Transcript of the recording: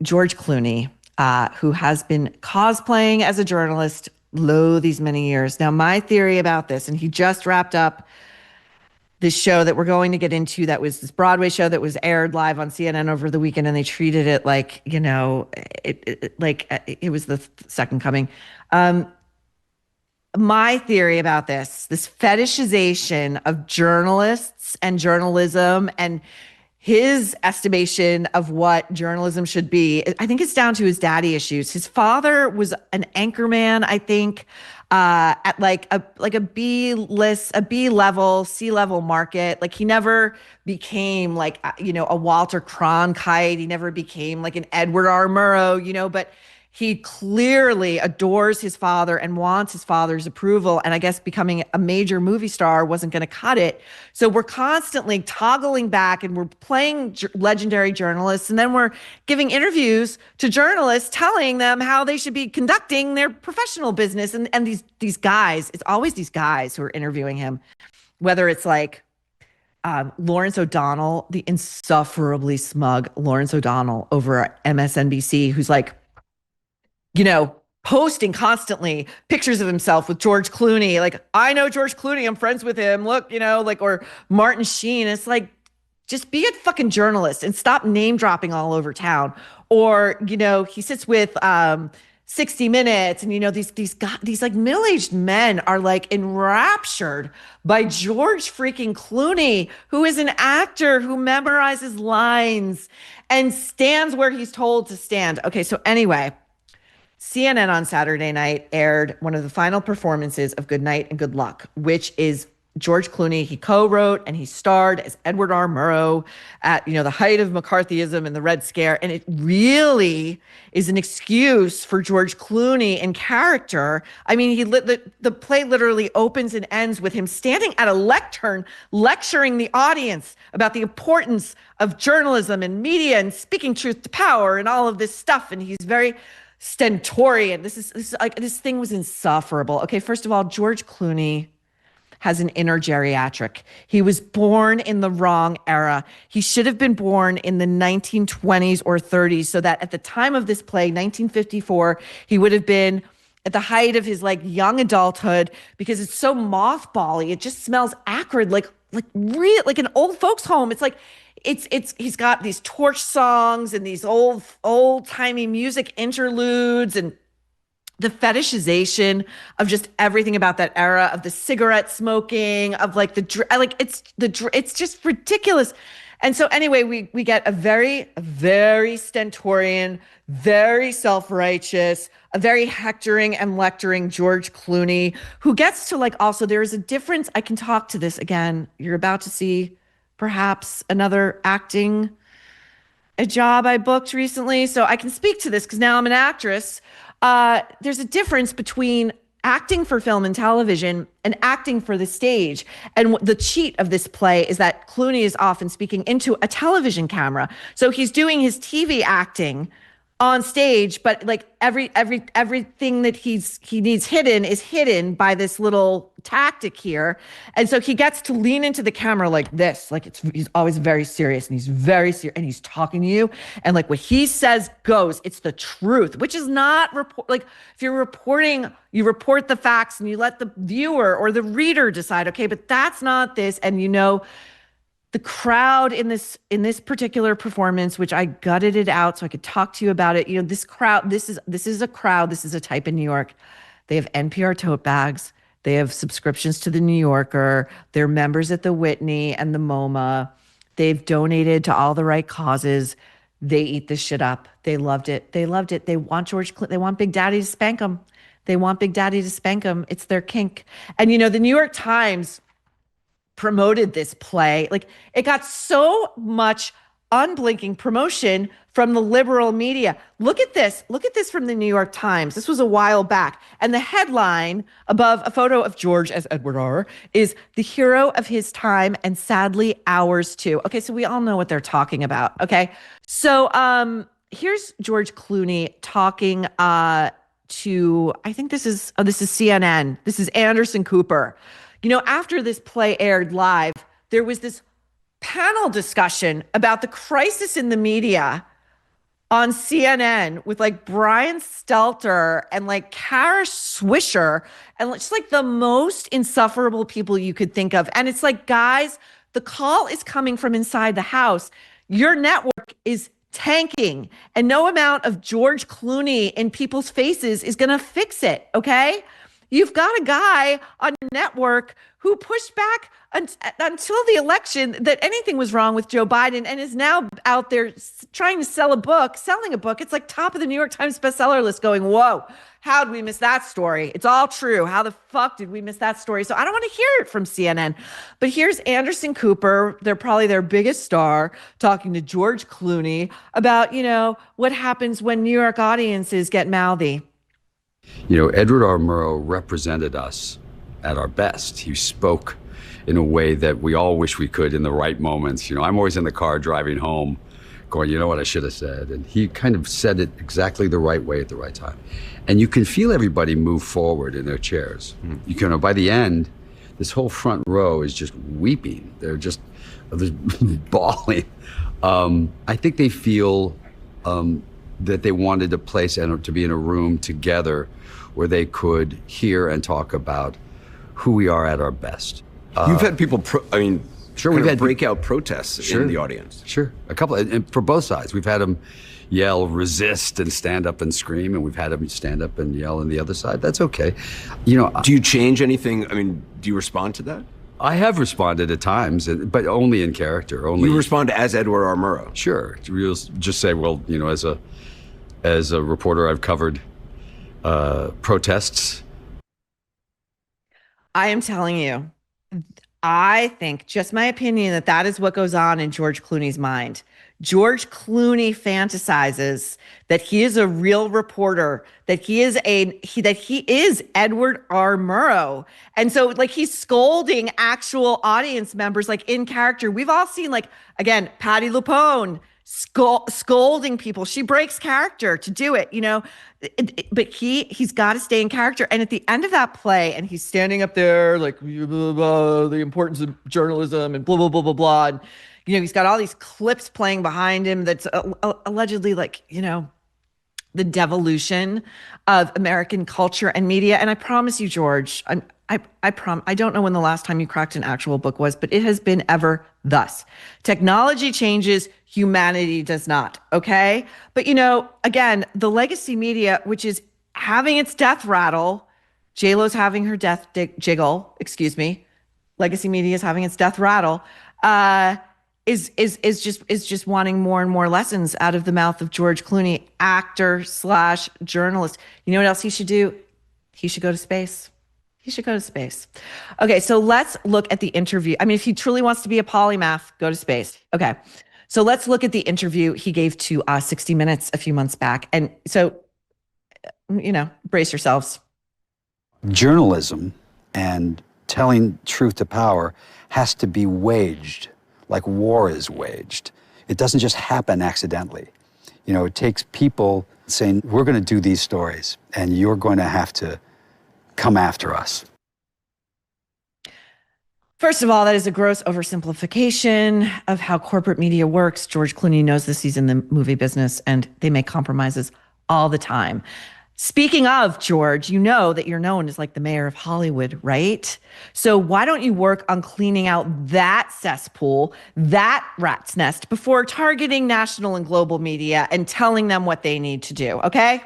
George Clooney, who has been cosplaying as a journalist these many years. Now, my theory about this, and he just wrapped up this show that we're going to get into, that was this Broadway show that was aired live on CNN over the weekend, and they treated it like, it was the second coming. My theory about this fetishization of journalists and journalism and his estimation of what journalism should be, I think it's down to his daddy issues. His father was an anchorman, I think, at like a B level, C level market. Like he never became like a Walter Cronkite. He never became like an Edward R. Murrow, but he clearly adores his father and wants his father's approval. And I guess becoming a major movie star wasn't going to cut it. So we're constantly toggling back and we're playing legendary journalists. And then we're giving interviews to journalists telling them how they should be conducting their professional business. And these guys, it's always these guys who are interviewing him, whether it's like Lawrence O'Donnell, the insufferably smug Lawrence O'Donnell over at MSNBC, who's like, posting constantly pictures of himself with George Clooney. Like, I know George Clooney, I'm friends with him. Look, or Martin Sheen. It's like, just be a fucking journalist and stop name dropping all over town. Or, he sits with 60 Minutes, and these like middle-aged men are like enraptured by George freaking Clooney, who is an actor who memorizes lines and stands where he's told to stand. Okay, so anyway, CNN on Saturday night aired one of the final performances of Good Night and Good Luck, which is George Clooney. He co-wrote and he starred as Edward R. Murrow at, the height of McCarthyism and the Red Scare. And it really is an excuse for George Clooney in character. I mean, the play literally opens and ends with him standing at a lectern, lecturing the audience about the importance of journalism and media and speaking truth to power and all of this stuff. And he's very stentorian. This thing was insufferable. Okay, first of all, George Clooney has an inner geriatric. He was born in the wrong era. He should have been born in the 1920s or 30s, so that at the time of this play, 1954, he would have been at the height of his like young adulthood, because it's so mothbally. It just smells acrid, like an old folks home. It's like he's got these torch songs and these old timey music interludes, and the fetishization of just everything about that era, of the cigarette smoking, of like it's just ridiculous. And so anyway, we get a very, very stentorian, very self-righteous, a very hectoring and lecturing George Clooney, who gets to like, also there's a difference. I can talk to this again. You're about to see perhaps another a job I booked recently. So I can speak to this because now I'm an actress. There's a difference between acting for film and television and acting for the stage. And the cheat of this play is that Clooney is often speaking into a television camera. So he's doing his TV acting on stage, but like everything that he needs hidden is hidden by this little tactic here. And so he gets to lean into the camera like this, like he's always very serious, and he's very serious, and he's talking to you, and like what he says goes. It's the truth, which is not like if you're reporting, you report the facts and you let the viewer or the reader decide, okay, but that's not this. And the crowd in this particular performance, which I gutted it out so I could talk to you about it. This crowd, this is a crowd. This is a type in New York. They have NPR tote bags. They have subscriptions to the New Yorker. They're members at the Whitney and the MoMA. They've donated to all the right causes. They eat this shit up. They loved it. They loved it. They want George Clooney. They want Big Daddy to spank them. They want Big Daddy to spank them. It's their kink. And the New York Times promoted this play. Like, it got so much unblinking promotion from the liberal media. Look at this from the New York Times. This was a while back. And the headline above a photo of George as Edward R. is "the hero of his time and sadly ours too." Okay, so we all know what they're talking about. Okay. So here's George Clooney talking to, I think this is CNN. This is Anderson Cooper. After this play aired live, there was this panel discussion about the crisis in the media on CNN with like Brian Stelter and like Kara Swisher and just like the most insufferable people you could think of. And it's like, guys, the call is coming from inside the house. Your network is tanking, and no amount of George Clooney in people's faces is going to fix it. Okay. You've got a guy on your network who pushed back until the election that anything was wrong with Joe Biden and is now out there trying to selling a book. It's like top of the New York Times bestseller list going, whoa, how did we miss that story? It's all true. How the fuck did we miss that story? So I don't want to hear it from CNN. But here's Anderson Cooper. They're probably their biggest star talking to George Clooney about, what happens when New York audiences get mouthy. Edward R. Murrow represented us at our best. He spoke in a way that we all wish we could in the right moments. I'm always in the car driving home going, what I should have said. And he kind of said it exactly the right way at the right time. And you can feel everybody move forward in their chairs. You can, by the end, this whole front row is just weeping. They're just bawling. I think they feel that they wanted a place and to be in a room together where they could hear and talk about who we are at our best. You've had people, Sure, we've had breakout protests in the audience. Sure, a couple, and for both sides. We've had them yell, resist, and stand up and scream, and we've had them stand up and yell on the other side. That's okay. Do you change anything? Do you respond to that? I have responded at times, but only in character. You respond as Edward R. Murrow. Sure, you'll just say, well, as a reporter, I've covered protests. I am telling you, I think, just my opinion, that is what goes on in George Clooney's mind. George Clooney fantasizes that he is a real reporter, that he is Edward R. Murrow. And so like he's scolding actual audience members like in character. We've all seen again, Patti LuPone scolding people. She breaks character to do it, but he's got to stay in character. And at the end of that play, and he's standing up there like blah, blah, blah, the importance of journalism and blah, blah, blah, blah, blah. And, he's got all these clips playing behind him that's allegedly the devolution of American culture and media. And I promise you, George, I don't know when the last time you cracked an actual book was, but it has been ever thus. Technology changes, humanity does not, okay? But, again, the legacy media, which is having its death rattle, J-Lo's having her death jiggle, excuse me, legacy media is having its death rattle, is just wanting more and more lessons out of the mouth of George Clooney, actor/journalist. You know what else he should do? He should go to space. He should go to space. Okay, so let's look at the interview. If he truly wants to be a polymath, go to space. Okay, so let's look at the interview he gave to 60 Minutes a few months back. And so, brace yourselves. Journalism and telling truth to power has to be waged like war is waged. It doesn't just happen accidentally. It takes people saying, we're going to do these stories and you're going to have to come after us. First of all, that is a gross oversimplification of how corporate media works. George Clooney knows this. He's in the movie business and they make compromises all the time. Speaking of George, you know that you're known as like the mayor of Hollywood, right? So why don't you work on cleaning out that cesspool, that rat's nest, before targeting national and global media and telling them what they need to do, okay?